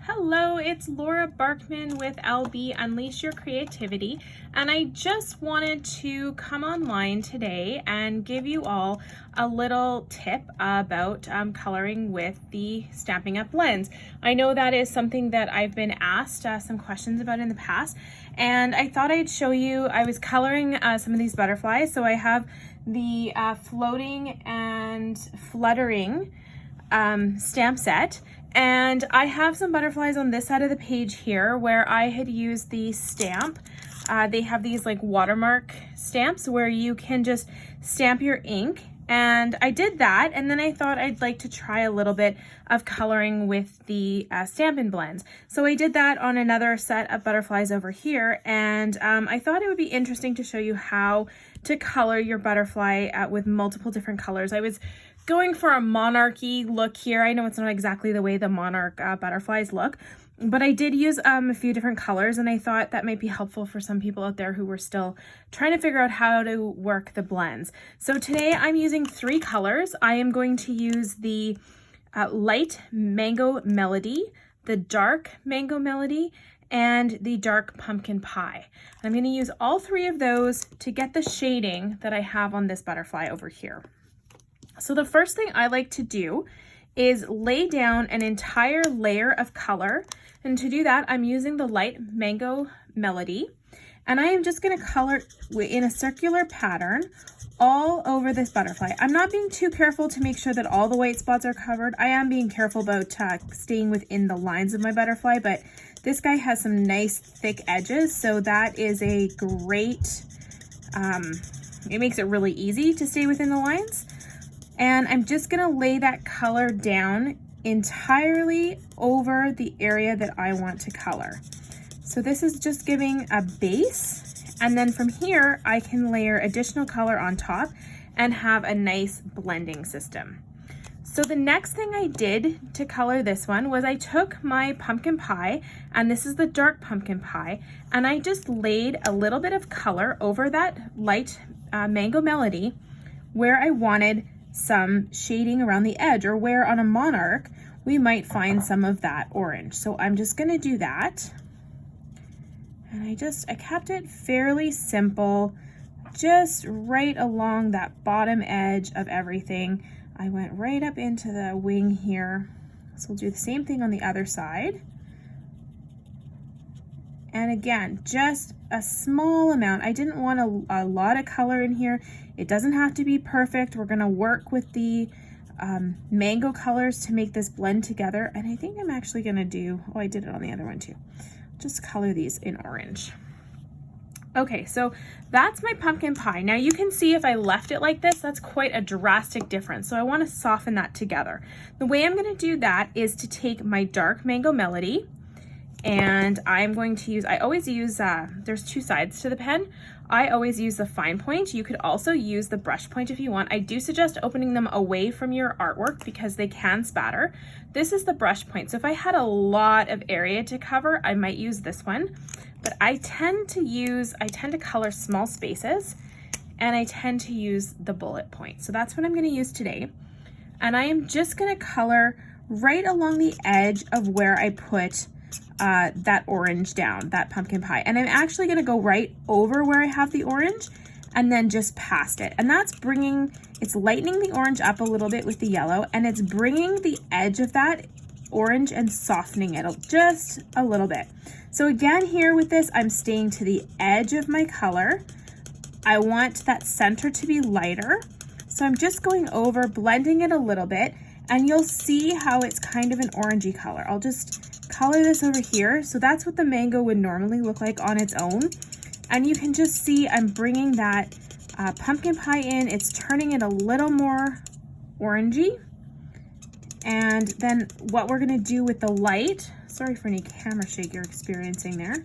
Hello, it's Laura Barkman with LB Unleash Your Creativity, and I just wanted to come online today and give you all a little tip about coloring with the Stampin' Up blends. I know that is something that I've been asked some questions about in the past, and I thought I'd show you. I was coloring some of these butterflies, so I have the floating and fluttering stamp set. And I have some butterflies on this side of the page here where I had used the stamp. They have these like watermark stamps where you can just stamp your ink. And I did that, and then I thought I'd like to try a little bit of coloring with the Stampin' Blends. So I did that on another set of butterflies over here, and I thought it would be interesting to show you how to color your butterfly with multiple different colors. I was going for a monarchy look here. I know it's not exactly the way the monarch butterflies look, but I did use a few different colors, and I thought that might be helpful for some people out there who were still trying to figure out how to work the blends. So today I'm using 3 colors. I am going to use the light Mango Melody, the dark Mango Melody, and the dark Pumpkin Pie. And I'm going to use all 3 of those to get the shading that I have on this butterfly over here. So the first thing I like to do is lay down an entire layer of color. And to do that, I'm using the light Mango Melody. And I am just going to color in a circular pattern all over this butterfly. I'm not being too careful to make sure that all the white spots are covered. I am being careful about staying within the lines of my butterfly, but this guy has some nice thick edges, so that is a great, it makes it really easy to stay within the lines. And I'm just gonna lay that color down entirely over the area that I want to color. So this is just giving a base, and then from here I can layer additional color on top and have a nice blending system. So the next thing I did to color this one was I took my pumpkin pie, and this is the dark pumpkin pie, and I just laid a little bit of color over that light Mango Melody where I wanted some shading around the edge, or where on a monarch we might find some of that orange. So I'm just going to do that, and I kept it fairly simple, just right along that bottom edge of everything. I went right up into the wing here, so we'll do the same thing on the other side. And again, just a small amount. I didn't want a lot of color in here. It doesn't have to be perfect. We're gonna work with the mango colors to make this blend together. And I think I'm actually gonna do, oh, I did it on the other one too. Just color these in orange. Okay, so that's my pumpkin pie. Now you can see if I left it like this, that's quite a drastic difference. So I wanna soften that together. The way I'm gonna do that is to take my dark Mango Melody, and I'm going to use, I always use, there's 2 sides to the pen. I always use the fine point. You could also use the brush point if you want. I do suggest opening them away from your artwork because they can spatter. This is the brush point. So if I had a lot of area to cover, I might use this one. But I tend to color small spaces, and I tend to use the bullet point. So that's what I'm gonna use today. And I am just gonna color right along the edge of where I put that orange down, that pumpkin pie. And I'm actually gonna go right over where I have the orange and then just past it. And that's it's lightening the orange up a little bit with the yellow, and it's bringing the edge of that orange and softening it just a little bit. So again, here with this, I'm staying to the edge of my color. I want that center to be lighter. So I'm just going over, blending it a little bit, and you'll see how it's kind of an orangey color. I'll just color this over here. So that's what the mango would normally look like on its own. And you can just see I'm bringing that pumpkin pie in. It's turning it a little more orangey. And then what we're gonna do with the light, sorry for any camera shake you're experiencing there.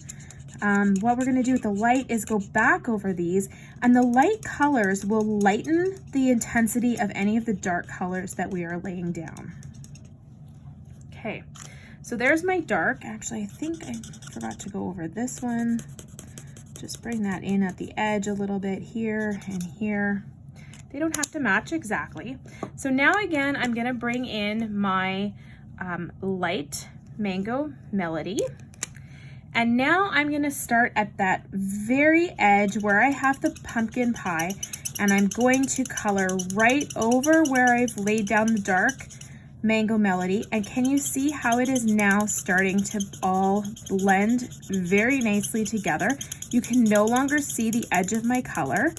What we're gonna do with the light is go back over these, and the light colors will lighten the intensity of any of the dark colors that we are laying down. Okay, so there's my dark. Actually, I think I forgot to go over this one. Just bring that in at the edge a little bit here and here. They don't have to match exactly. So now again, I'm gonna bring in my light Mango Melody. And now I'm gonna start at that very edge where I have the pumpkin pie, and I'm going to color right over where I've laid down the dark Mango Melody. And can you see how it is now starting to all blend very nicely together? You can no longer see the edge of my color.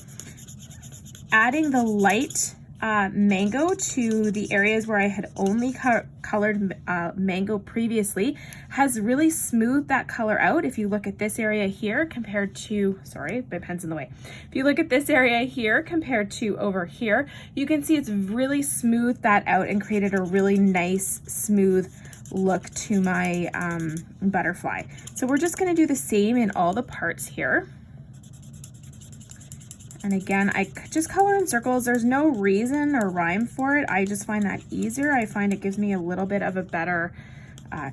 Adding the light mango to the areas where I had only colored mango previously has really smoothed that color out. If you look at this area here compared to, sorry, my pen's in the way. If you look at this area here compared to over here, you can see it's really smoothed that out and created a really nice, smooth look to my butterfly. So we're just gonna do the same in all the parts here. And again, I just color in circles. There's no reason or rhyme for it. I just find that easier. I find it gives me a little bit of a better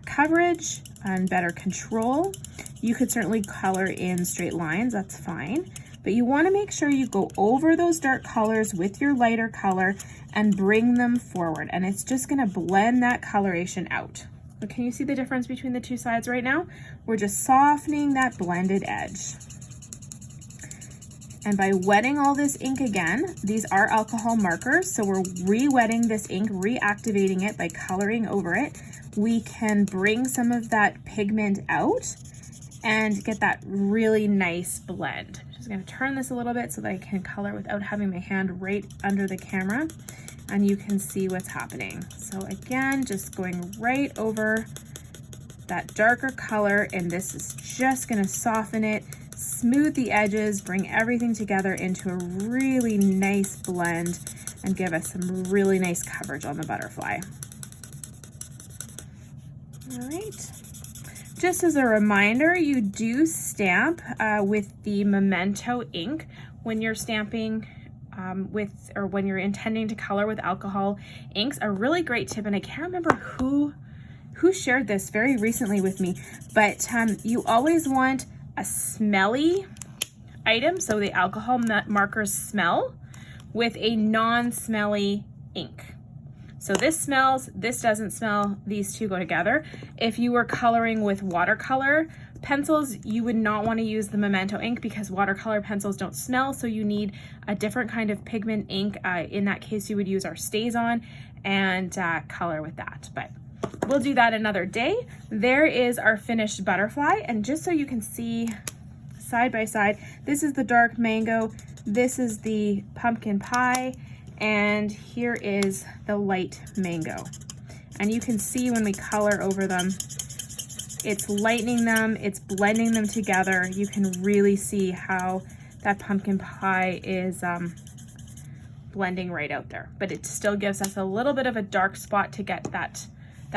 coverage and better control. You could certainly color in straight lines, that's fine. But you wanna make sure you go over those dark colors with your lighter color and bring them forward. And it's just gonna blend that coloration out. So can you see the difference between the two sides right now? We're just softening that blended edge. And by wetting all this ink again, these are alcohol markers, so we're re-wetting this ink, reactivating it by coloring over it. We can bring some of that pigment out and get that really nice blend. I'm just gonna turn this a little bit so that I can color without having my hand right under the camera, and you can see what's happening. So again, just going right over that darker color, and this is just gonna soften it, smooth the edges, bring everything together into a really nice blend, and give us some really nice coverage on the butterfly. All right. Just as a reminder, you do stamp with the Memento ink when you're stamping or when you're intending to color with alcohol inks. A really great tip, and I can't remember who shared this very recently with me, but you always want a smelly item, so the alcohol markers smell, with a non-smelly ink. So this smells, this doesn't smell, these two go together. If you were coloring with watercolor pencils, you would not want to use the Memento ink because watercolor pencils don't smell, so you need a different kind of pigment ink. In that case, you would use our StazOn and color with that. But we'll do that another day. There is our finished butterfly, and just so you can see side by side, this is the dark mango, this is the pumpkin pie, and here is the light mango. And you can see when we color over them, it's lightening them, it's blending them together. You can really see how that pumpkin pie is blending right out there, but it still gives us a little bit of a dark spot to get that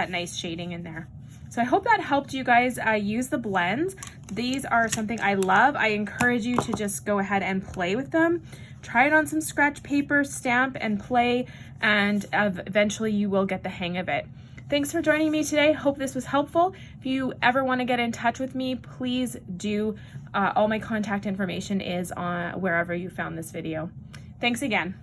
nice shading in there. So I hope that helped you guys use the blends. These are something I love. I encourage you to just go ahead and play with them. Try it on some scratch paper, stamp and play, and eventually you will get the hang of it. Thanks for joining me today. Hope this was helpful. If you ever want to get in touch with me, please do. All my contact information is on wherever you found this video. Thanks again.